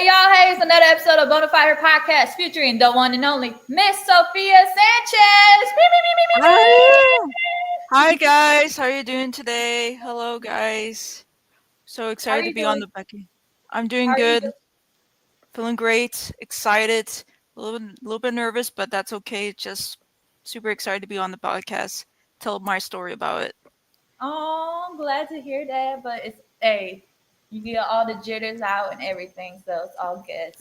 Hey, it's another episode of Bonafide podcast featuring the one and only Miss Sophia Sanchez. Hi. Hi guys, how are you doing today? Hello guys. So How are excited to you be on doing? the Becky. I'm How doing are you good, doing? feeling great, excited, a little bit nervous, but that's okay. Just super excited to be on the podcast. Tell my story about it. Oh, I'm glad to hear that. But it's hey, you get all the jitters out and everything, so it's all good.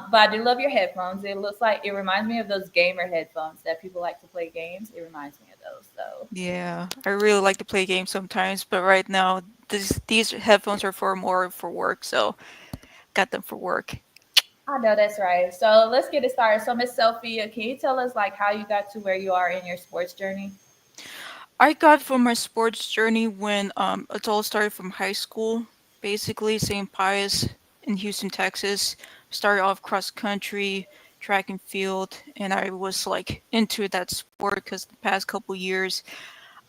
But I do love your headphones. It looks like it reminds me of those gamer headphones that people like to play games. It reminds me of those. So Yeah, I really like to play games sometimes, but right now these headphones are for more for work, so got them for work. I know that's right. So let's get it started. So Miss Sophia, can you tell us like how you got to where you are in your sports journey? I got from my sports journey when it all started from high school, basically St. Pius in Houston, Texas. Started off cross country, track and field, and I was like into that sport because the past couple years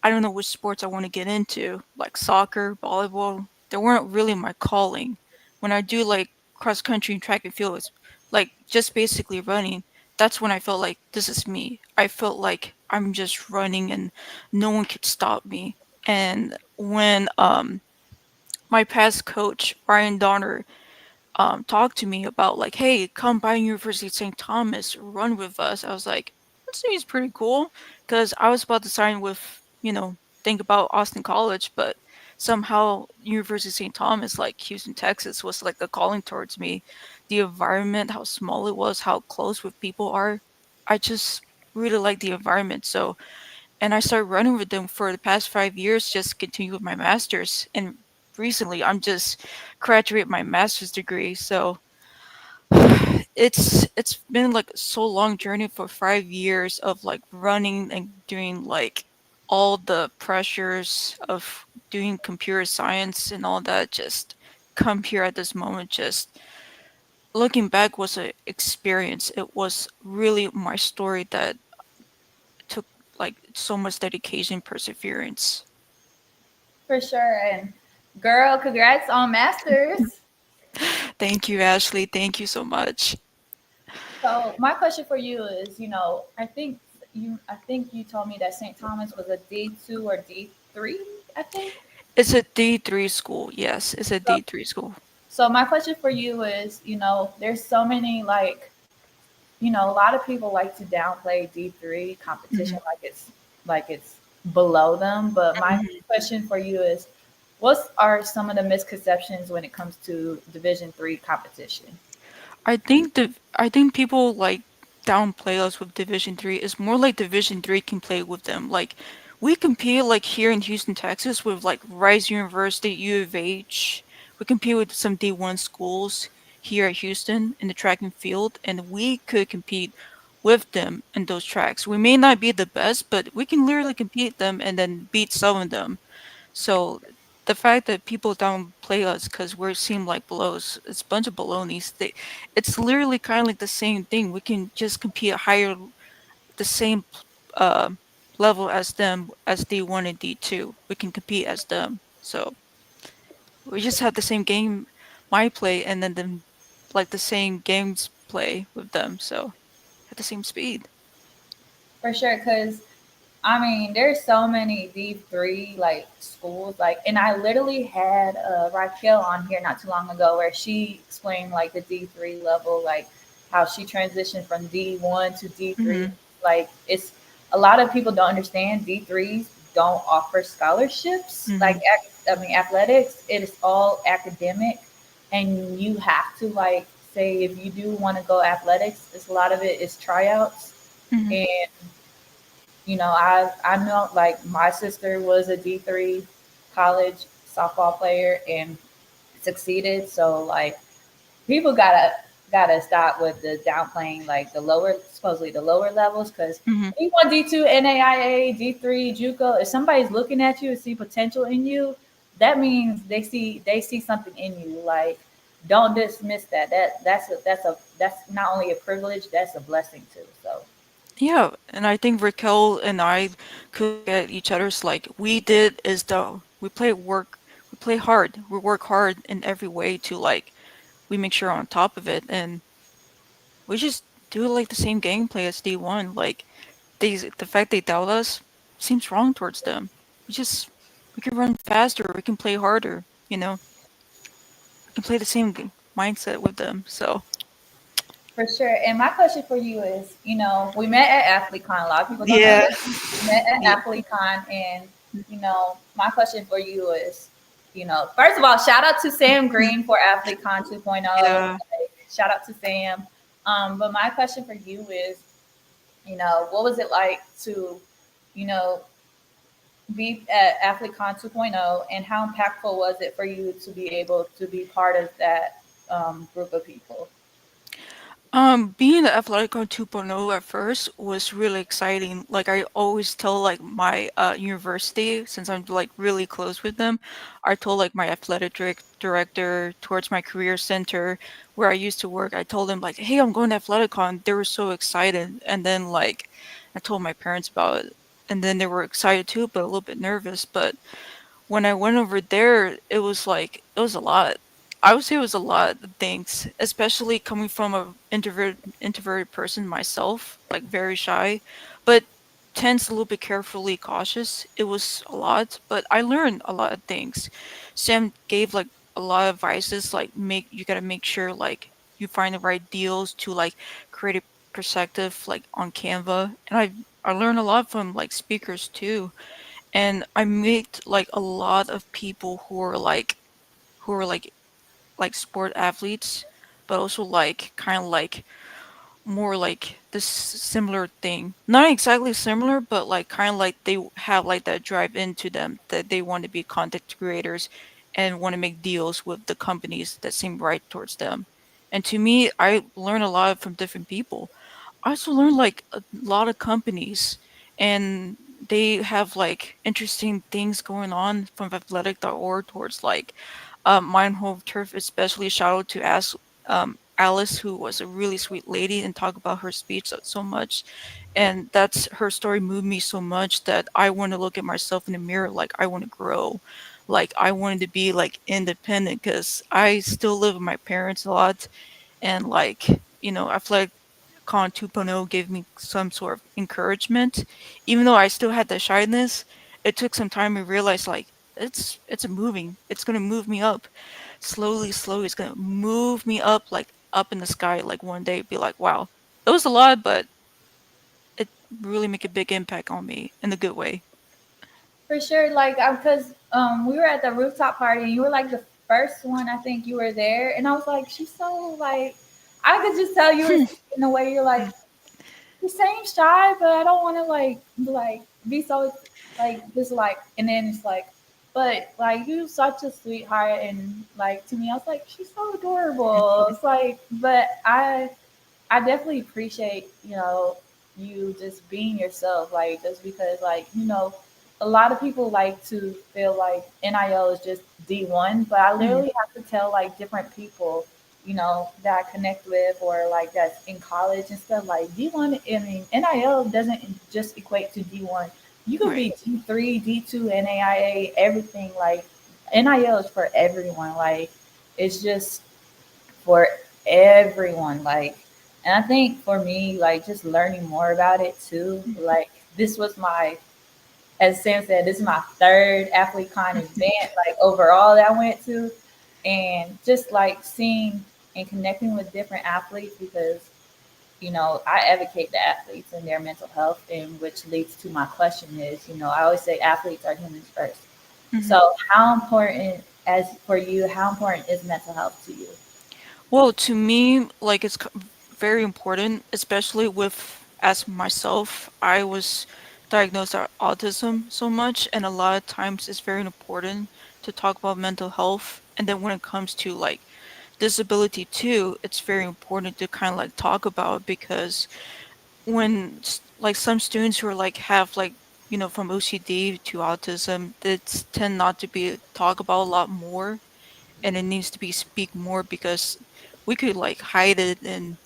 I don't know which sports I want to get into, like soccer, volleyball. They weren't really my calling. When I do like cross country and track and field, it's like just basically running. That's when I felt like this is me. I felt like I'm just running and no one could stop me. And when my past coach Ryan Donner talked to me about like, hey, come by University of St. Thomas, run with us. I was like, that seems pretty cool, because I was about to sign with, think about Austin College, but somehow University of St. Thomas, like Houston, Texas, was like a calling towards me. The environment, how small it was, how close with people are. I just really like the environment. So, and I started running with them for the past 5 years, just continue with my master's. And recently, I'm just graduate my master's degree. So it's been like so long journey for 5 years of like running and doing like all the pressures of doing computer science and all that. Just come here at this moment. Just looking back was a experience. It was really my story that took like so much dedication, perseverance. For sure. And girl, congrats on masters. Thank you, Ashley. Thank you so much. So my question for you is, I think you told me that St. Thomas was a D2 or D3, I think. It's a D3 school. Yes, it's a So D3 school. so my question for you is, there's so many a lot of people like to downplay D3 competition Mhm. like it's below them, but my Mhm. question for you is what are some of the misconceptions when it comes to Division 3 competition? I think people like downplay us with Division 3. It's more like Division 3 can play with them. Like we compete like here in Houston, Texas with like Rice University, U of H. We compete with some D1 schools here at Houston in the track and field, and we could compete with them in those tracks. We may not be the best, but we can literally compete them and then beat some of them. So the fact that people downplay us because we seem like blows, it's a bunch of balonies. It's literally kind of like the same thing. We can just compete at the same uh, level as them, as D1 and D2. We can compete as them. So we just have the same game, my play, and then like the same games play with them. So at the same speed. For sure, because I mean, there's so many D3 like schools, like, and I literally had Raquel on here not too long ago where she explained like the D3 level, like how she transitioned from D1 to D3. Hmm. Like, it's a lot of people don't understand D3s don't offer scholarships, like, Hmm. athletics. It is all academic, and you have to, like, say if you do want to go athletics, it's a lot of it is tryouts. Hmm. And I know like my sister was a D3 college softball player and succeeded. So like people gotta stop with the downplaying like the lower supposedly the lower levels because Hmm. D1, D2, NAIA, D3, JUCO. If somebody's looking at you and see potential in you, that means they see something in you. Like don't dismiss that. That's not only a privilege, that's a blessing too. So Yeah, and I think Raquel and I could look at each other's like we did is though we play hard, we work hard in every way to like we make sure on top of it, and we just do like the same gameplay as D1. Like the fact they doubt us seems wrong towards them. We just we can run faster, we can play harder, we can play the same mindset with them. So For sure. And my question for you is, we met at AthleteCon. A lot of people don't know yeah, this. We met yeah, at AthleteCon, and my question for you is, first of all, shout out to Sam Green for AthleteCon 2.0. yeah. Like, shout out to Sam. But my question for you is, what was it like to, you know, be at AthleteCon 2.0, and how impactful was it for you to be able to be part of that group of people? Being the Athleticon 2.0 at first was really exciting. Like I always tell like my university, since I'm like really close with them, I told like my athletic director towards my career center where I used to work. I told them like, "Hey, I'm going to Athleticon." They were so excited, and then like I told my parents about it, and then they were excited too, but a little bit nervous. But when I went over there, it was like it was a lot. I would say it was a lot of things, especially coming from a introverted person myself, like very shy, but tends a little bit carefully cautious. It was a lot, but I learned a lot of things. Sam gave like a lot of advices, like make you gotta make sure like you find the right deals to like create a perspective like on Canva, and I learned a lot from like speakers too, and I met like a lot of people who are like sport athletes, but also like kind of like more like this similar thing. Not exactly similar, but like kind of like they have like that drive into them that they want to be content creators and want to make deals with the companies that seem right towards them. And to me, I learn a lot from different people. I also learned like a lot of companies, and they have like interesting things going on from athletic.org towards like mine home turf, especially shout out to Alice, who was a really sweet lady and talk about her speech so much. And that's her story moved me so much that I want to look at myself in the mirror like I want to grow. Like I wanted to be like independent because I still live with my parents a lot, and like I feel like Con 2.0 gave me some sort of encouragement. Even though I still had the shyness, it took some time to realize like it's moving. It's gonna move me up. Slowly, slowly it's gonna move me up like up in the sky like one day be like, wow. It was a lot, but it really make a big impact on me in a good way. For sure, like because we were at the rooftop party, and you were like the first one. I think you were there, and I was like, she's so like, I could just tell you were in the way you're like, you seem shy, but I don't want to like be so like just like, and then it's like, but like you such a sweetheart, and like to me, I was like, she's so adorable. It's like, but I definitely appreciate, you just being yourself, like just because like, a lot of people like to feel like NIL is just D1, but I Mhm. literally have to tell like different people, that I connect with or like that's in college and stuff like D1. I mean, NIL doesn't just equate to D1. You could Right. be D3, D2, NAIA, everything. Like NIL is for everyone. Like it's just for everyone. Like, and I think for me, like just learning more about it too. Like this was my, as Sam said, this is my third athlete con event, like overall that I went to, and just like seeing and connecting with different athletes because I advocate the athletes and their mental health, and which leads to my question is, I always say athletes are humans first. Mhm. So how important, as for you, how important is mental health to you? Well, to me, like very important, especially with as myself, I was diagnosed with autism so much, and a lot of times it's very important to talk about mental health. And then when it comes to like disability too, it's very important to kind of like talk about because when like some students who are like have like from OCD to autism, it's tend not to be talk about a lot more, and it needs to be speak more because we could like hide it, and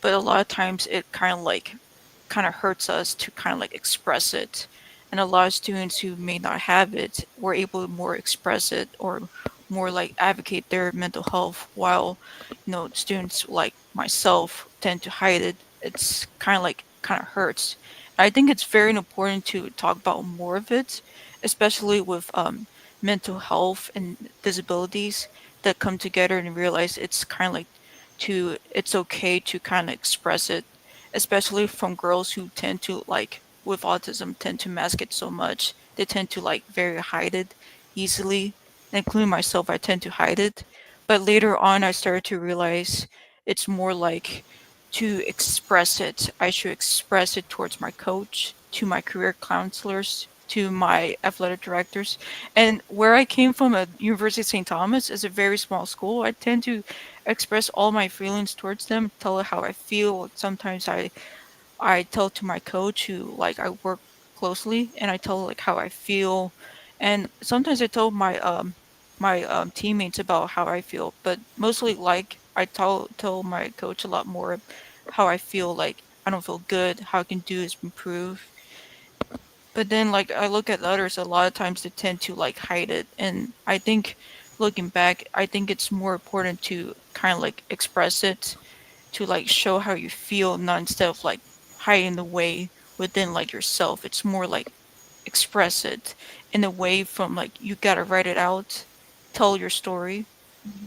but a lot of times it kind of hurts us to kind of like express it, and a lot of students who may not have it were able to more express it or more like advocate their mental health, while students like myself tend to hide it. It's kind of hurts. I think it's very important to talk about more of it, especially with mental health and disabilities that come together and realize it's kind of like to it's okay to kind of express it, especially from girls who tend to like with autism tend to mask it so much. They tend to like very hide it easily, including myself. I tend to hide it, but later on I started to realize it's more like to express it. I should express it towards my coach, to my career counselors, to my athletic directors. And where I came from at University of St. Thomas is a very small school. I tend to express all my feelings towards them, tell how I feel. Sometimes I tell to my coach who like I work closely, and I tell like how I feel, and sometimes I tell my teammates about how I feel, but mostly like I tell my coach a lot more how I feel, like I don't feel good, how I can do is improve. But then like I look at others, a lot of times they tend to like hide it, and I think looking back, I think it's more important to kind of like express it, to like show how you feel, not instead of like hiding the way within like yourself. It's more like express it in a way from like you gotta write it out, tell your story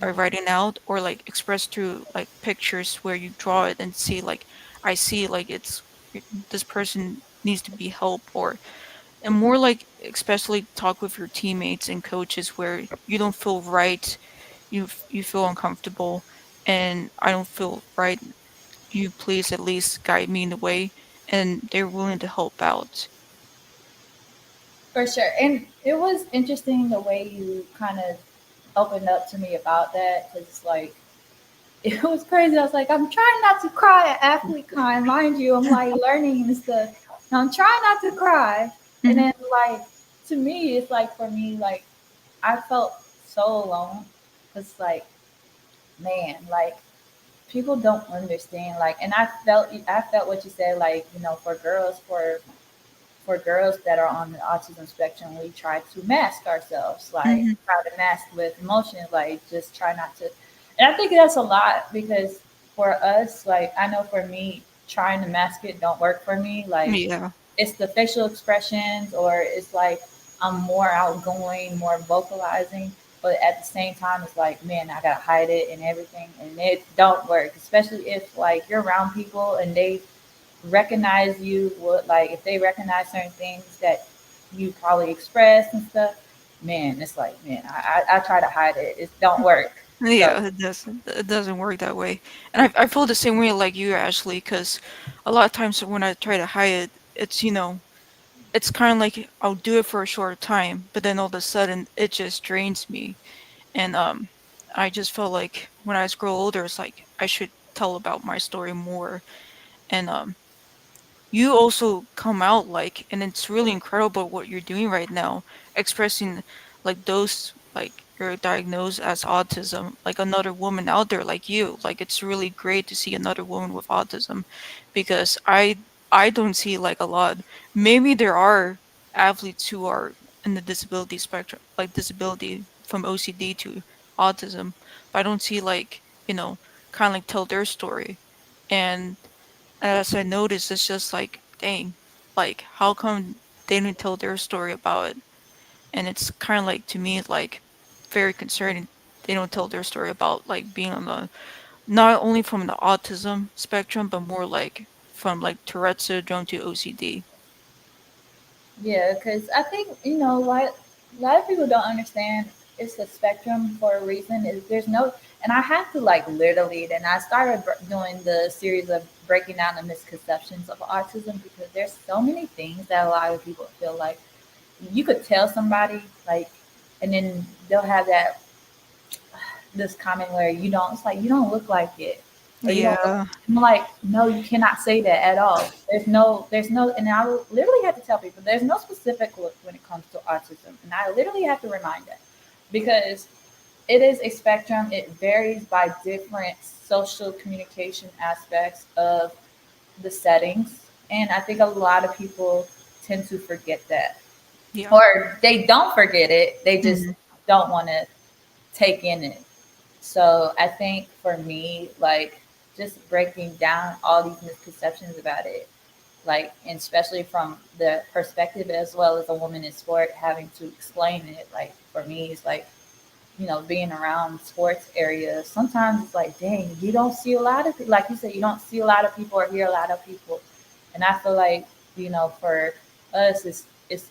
by writing out, or like express through like pictures where you draw it and see like I see like it's this person needs to be helped, or and more like especially talk with your teammates and coaches where you don't feel right, you feel uncomfortable, and I don't feel right, you please at least guide me in the way, and they're willing to help out. For sure. And it was interesting the way you kind of opened up to me about that because, like, it was crazy. I was like, I'm trying not to cry at athlete con, mind you. I'm like learning and stuff. And I'm trying not to cry. And Mhm. then, like, to me, it's like for me, like, I felt so alone because, like, man, like, people don't understand. Like, and I felt what you said, like, for girls, for girls that are on the autism spectrum, we try to mask ourselves, like Mhm. try to mask with emotions, like just try not to. And I think that's a lot because for us, like I know for me, trying to mask it don't work for me. Like Yeah. it's the facial expressions, or it's like I'm more outgoing, more vocalizing. But at the same time, it's like, man, I gotta hide it and everything, and it don't work. Especially if like you're around people and they recognize you, what like if they recognize certain things that you probably express and stuff, man, it's like, man, I try to hide it. It don't work. So Yeah, it doesn't work that way. And I feel the same way like you, Ashley, because a lot of times when I try to hide it, it's kind of like I'll do it for a short time, but then all of a sudden it just drains me. And I just felt like when I grow older, it's like I should tell about my story more. And you also come out like, and it's really incredible what you're doing right now, expressing like those like you're diagnosed as autism, like another woman out there like you. Like it's really great to see another woman with autism, because I don't see like a lot. Maybe there are athletes who are in the disability spectrum, like disability from OCD to autism, but I don't see like, kind of like tell their story. And as I noticed, it's just like, dang, like how come they didn't tell their story about it? And it's kind of like to me, like very concerning. They don't tell their story about like being on the not only from the autism spectrum, but more like from like Tourette syndrome to OCD. yeah, because I think like a lot of people don't understand it's a spectrum for a reason. Is there's no, and I had to like literally. Then I started doing the series of breaking down the misconceptions of autism because there's so many things that a lot of people feel like you could tell somebody like, and then they'll have that this comment where you don't, it's like you don't look like it, or you don't look. Yeah. I'm like, no, you cannot say that at all. There's no, and I literally have to tell people there's no specific look when it comes to autism, and I literally have to remind them because it is a spectrum. It varies by different social communication aspects of the settings, and I think a lot of people tend to forget that, Yeah. or they don't forget it. They just Hmm. don't want to take in it. So I think for me, like just breaking down all these misconceptions about it, like and especially from the perspective as well as a woman in sport having to explain it, like for me it's like, being around sports areas, sometimes it's like, dang, you don't see a lot of like you said, you don't see a lot of people or hear a lot of people. And I feel like, for us it's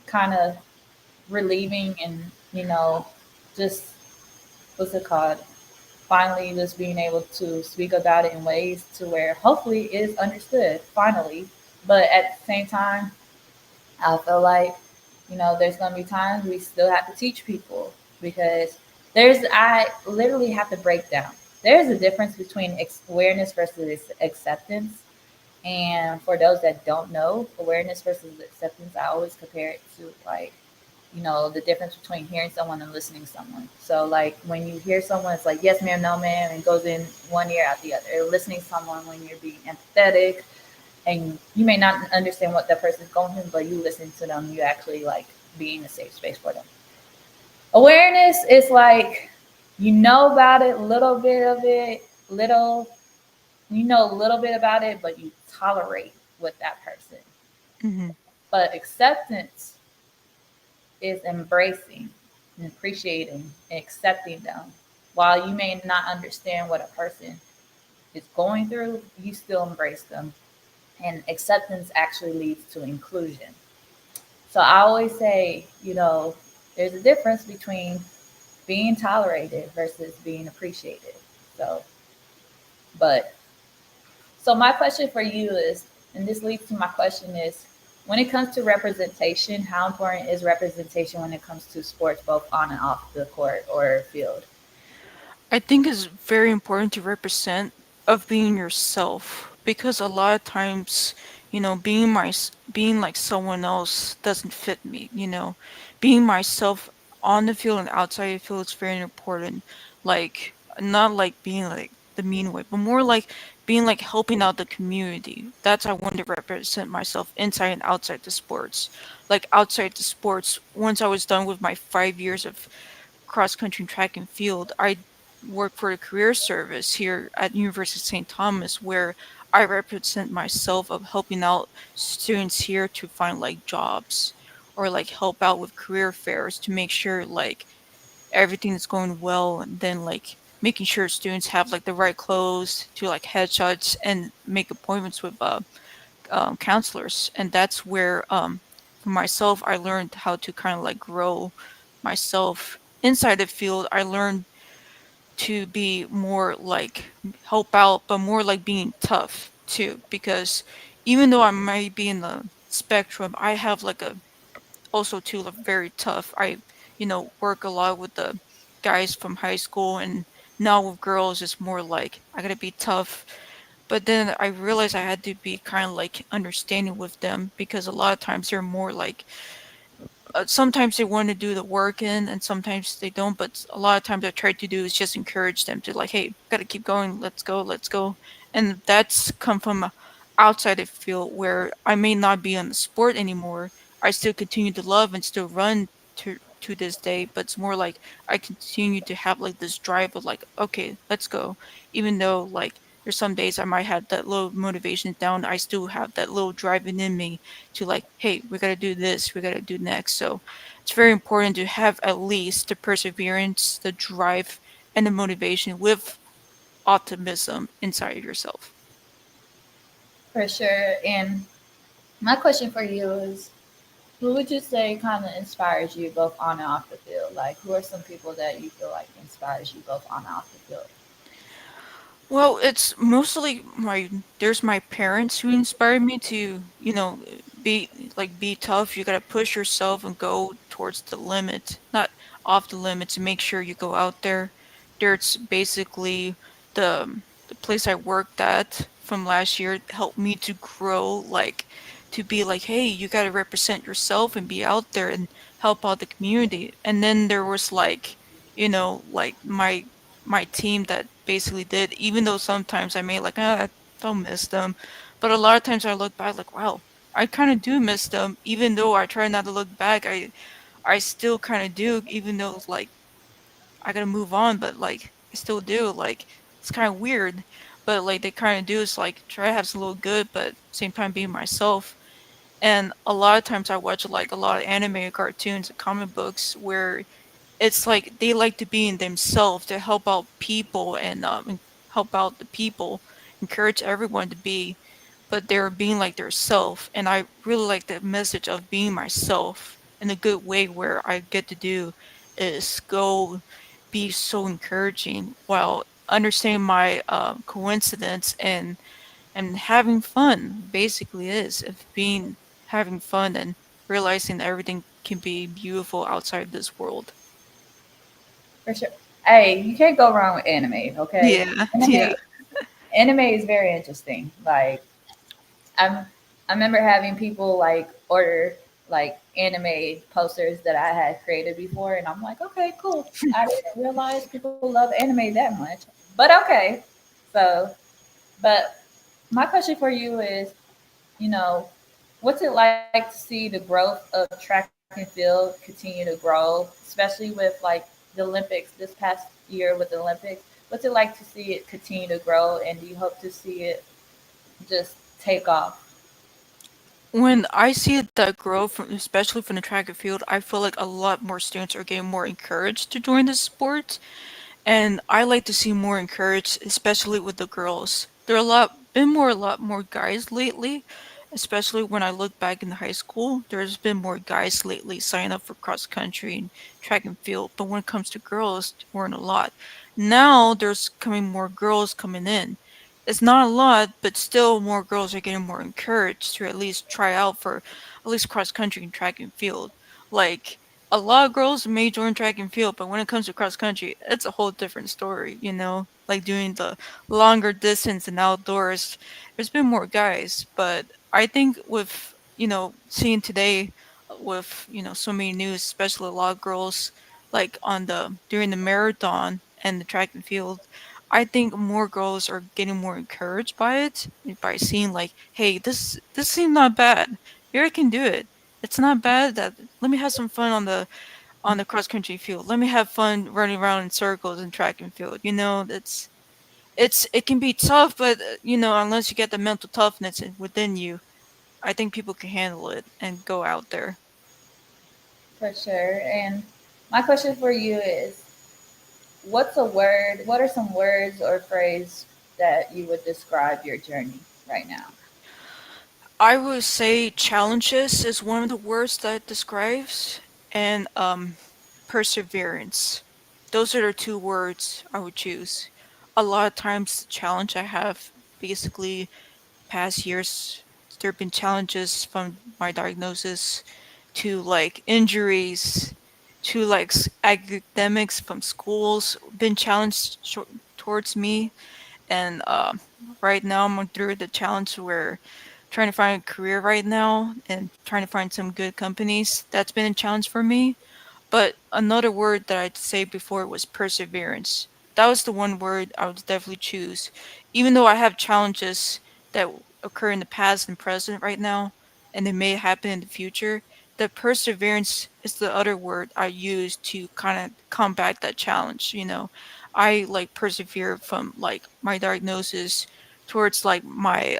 kind of relieving and, just what's it called? Finally just being able to speak about it in ways to where hopefully it is understood finally. But at the same time, I feel like, there's going to be times we still have to teach people because I literally have to break down. There's a difference between awareness versus acceptance. And for those that don't know, awareness versus acceptance, I always compare it to like, the difference between hearing someone and listening to someone. So like when you hear someone, it's like, yes, ma'am, no, ma'am, and goes in one ear out the other. Listening to someone when you're being empathetic, and you may not understand what that person's going through, but you listen to them, you actually like being a safe space for them. Awareness is like you know about it, little bit of it, little you know a little bit about it, but you tolerate with that person. Hmm. But acceptance is embracing and appreciating and accepting them. While you may not understand what a person is going through, you still embrace them. And acceptance actually leads to inclusion. So I always say, there's a difference between being tolerated versus being appreciated. So, but so my question for you is, and this leads to my question is, when it comes to representation, how important is representation when it comes to sports, both on and off the court or field? I think it's very important to represent of being yourself because a lot of times, being like someone else doesn't fit me. Being myself on the field and outside the field is very important. Like not like being like the mean way, but more like being like helping out the community. That's how I want to represent myself inside and outside the sports. Like outside the sports, once I was done with my 5 years of cross country track and field, I work for the career service here at University of St. Thomas where I represent myself of helping out students here to find like jobs or like help out with career fairs to make sure like everything is going well and then like making sure students have like the right clothes to like headshots and make appointments with counselors. And that's where for myself I learned how to kind of like grow myself inside the field. I learned to be more like help out, but more like being tough too. Because even though I might be in the spectrum, I have like a also too like very tough. I work a lot with the guys from high school, and now with girls, it's more like I gotta be tough. But then I realized I had to be kind of like understanding with them because a lot of times they're more like sometimes they want to do the work in and sometimes they don't, but a lot of times I try to do is just encourage them to like, hey, gotta keep going, let's go. And that's come from outside the field where I may not be on the sport anymore. I still continue to love and still run to this day, but it's more like I continue to have like this drive of like, okay, let's go. Even though like there's some days I might have that little motivation down, I still have that little driving in me to like, hey, we got to do this, we got to do next. So it's very important to have at least the perseverance, the drive, and the motivation with optimism inside of yourself. For sure. And my question for you is, who would you say kind of inspires you both on and off the field? Like, who are some people that you feel like inspires you both on and off the field? Well, it's mostly there's my parents who inspired me to, be tough. You gotta push yourself and go towards the limit, not off the limit to make sure you go out there. There's basically the place I worked at from last year helped me to grow, like to be like, hey, you gotta represent yourself and be out there and help out the community. And then there was like my team that basically did, even though sometimes I may like, I don't miss them. But a lot of times I look back like, wow, I kind of do miss them. Even though I try not to look back, I still kind of do, even though like I gotta move on, but like I still do. Like it's kind of weird, but like they kind of do is like try to have some little good, but at the same time being myself. And a lot of times I watch like a lot of anime, cartoons, and comic books where it's like they like to be in themselves to help out people and help out the people, encourage everyone to be, but they're being like their self. And I really like the message of being myself in a good way where I get to do is go be so encouraging while understanding my coincidence and having fun basically is of being having fun and realizing that everything can be beautiful outside of this world. For sure. Hey, you can't go wrong with anime, okay? Yeah, yeah. Anime anime is very interesting. Like I'm I remember having people like order like anime posters that I had created before and I'm like, okay, cool. I didn't realize people love anime that much. But okay. So but my question for you is, you know, what's it like to see the growth of track and field continue to grow, especially with like the Olympics this past year with the Olympics? What's it like to see it continue to grow, and do you hope to see it just take off? When I see that grow from, especially from the track and field, I feel like a lot more students are getting more encouraged to join the sport. And I like to see more encouraged, especially with the girls. There are a lot more guys lately, especially when I look back in high school. There's been more guys lately signing up for cross country and track and field, but when it comes to girls, there weren't a lot. Now there's coming more girls coming in. It's not a lot, but still more girls are getting more encouraged to at least try out for at least cross country and track and field. Like a lot of girls may join track and field, but when it comes to cross country, it's a whole different story, you know? Like doing the longer distance and outdoors, there's been more guys, but I think with, seeing today with, so many news, especially a lot of girls like on the during the marathon and the track and field, I think more girls are getting more encouraged by it by seeing like, hey, this seemed not bad. Here I can do it. It's not bad that let me have some fun on the cross country field. Let me have fun running around in circles in track and field. It can be tough, but unless you get the mental toughness within you, I think people can handle it and go out there. For sure. And my question for you is, what's a word? What are some words or phrase that you would describe your journey right now? I would say challenges is one of the words that describes, and perseverance. Those are the two words I would choose. A lot of times, the challenge I have basically past years, there have been challenges from my diagnosis to like injuries to like academics from schools been challenged towards me. And right now I'm through the challenge where trying to find a career right now and trying to find some good companies. That's been a challenge for me. But another word that I'd say before was perseverance. That was the one word I would definitely choose. Even though I have challenges that occur in the past and present right now, and they may happen in the future, the perseverance is the other word I use to kind of combat that challenge. I like persevere from like my diagnosis towards like my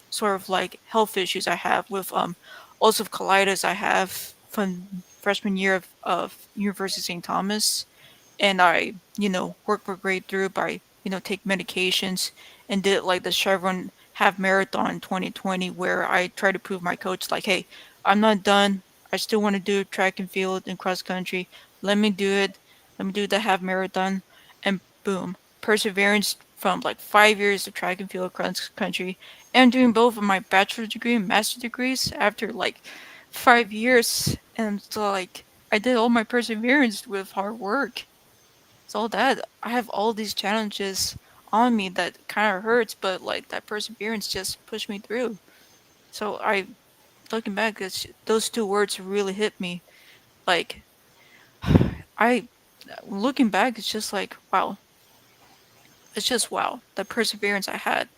sort of like health issues I have with ulcerative colitis I have from freshman year of University of St. Thomas, and I, worked my way through by, take medications and did like the Chevron half marathon in 2020 where I tried to prove my coach like, hey, I'm not done. I still want to do track and field and cross country. Let me do it. Let me do the half marathon, and boom, perseverance from like 5 years of track and field cross country and doing both of my bachelor's degree and master's degrees after like 5 years. And so like I did all my perseverance with hard work. So that I have all these challenges on me that kind of hurts, but like that perseverance just pushed me through. So I, looking back, those two words really hit me. Like I, looking back, it's just like wow. It's just wow. The perseverance I had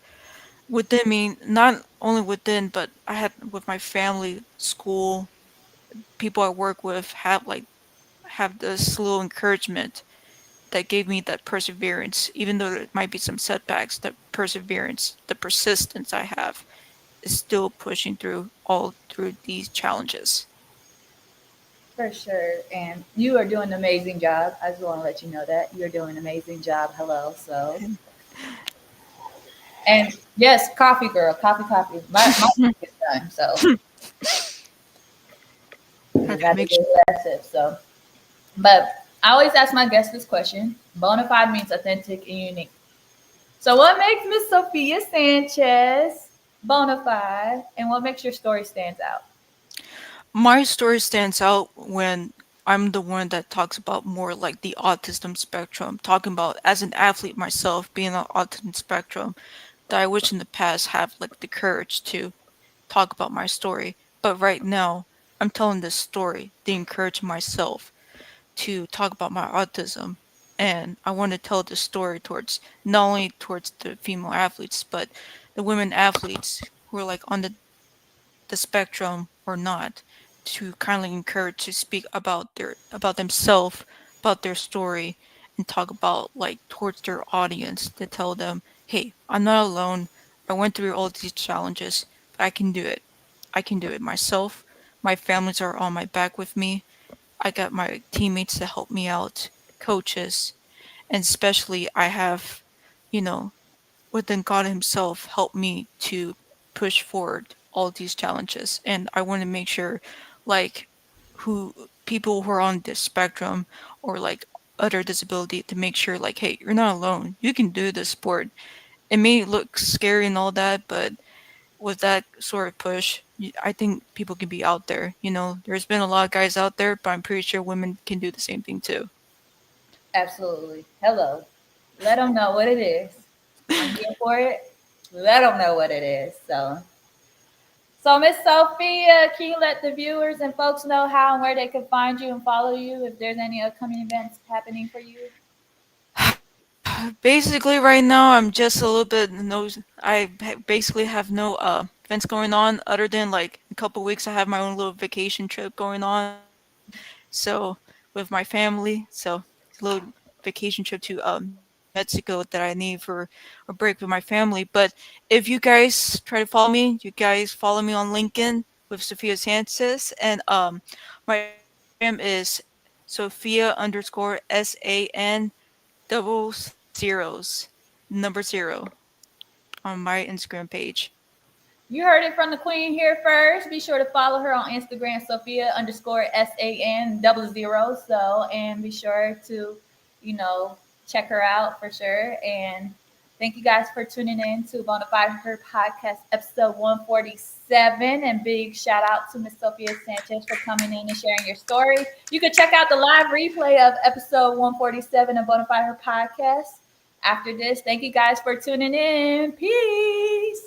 within me, not only within, but I had with my family, school, people I work with have this little encouragement that gave me that perseverance. Even though there might be some setbacks, that perseverance, the persistence I have is still pushing through all through these challenges. For sure. And you are doing an amazing job. I just want to let you know that you're doing an amazing job. Hello. So, And and yes, coffee girl, coffee, coffee. My is done. So I okay, got to make get that sip. So, but I always ask my guests this question. Bonafide means authentic and unique. So, what makes Miss Sophia Sanchez bonafide, and what makes your story stands out? my story stands out when I'm the one that talks about more like the autism spectrum, talking about as an athlete myself, being on autism spectrum, that I wish in the past have like the courage to talk about my story. But right now, I'm telling this story to encourage myself to talk about my autism. And I want to tell this story towards not only towards the female athletes, but the women athletes who are like on the spectrum or not, to kindly encourage to speak about their about themselves, about their story, and talk about like towards their audience to tell them, hey, I'm not alone. I went through all these challenges, but I can do it. I can do it myself. My families are on my back with me. I got my teammates to help me out, coaches, and especially I have, you know, within God Himself help me to push forward all these challenges. And I want to make sure, like, who people who are on this spectrum or like other disability to make sure, like, hey, you're not alone. You can do this sport. It may look scary and all that, but with that sort of push, I think people can be out there. There's been a lot of guys out there, but I'm pretty sure women can do the same thing too. Absolutely. Hello. Let them know what it is. I'm here for it. Let them know what it is. So Miss Sophia, can you let the viewers and folks know how and where they can find you and follow you if there's any upcoming events happening for you? Basically, right now I'm just a little bit no. Basically have no events going on other than like a couple weeks. I have my own little vacation trip going on, so with my family. So it's a little vacation trip to Mexico that I need for a break with my family. But if you guys try to follow me, you guys follow me on LinkedIn with Sophia Sanchez, and my Instagram is Sophia_SAN double zeros, number 0 on my Instagram page. You heard it from the queen here first. Be sure to follow her on Instagram, Sophia_SAN00. So, and be sure to, you know, check her out for sure. And thank you guys for tuning in to Bonafide Her Podcast, episode 147. And big shout out to Miss Sophia Sanchez for coming in and sharing your story. You can check out the live replay of episode 147 of Bonafide Her Podcast after this. Thank you guys for tuning in. Peace.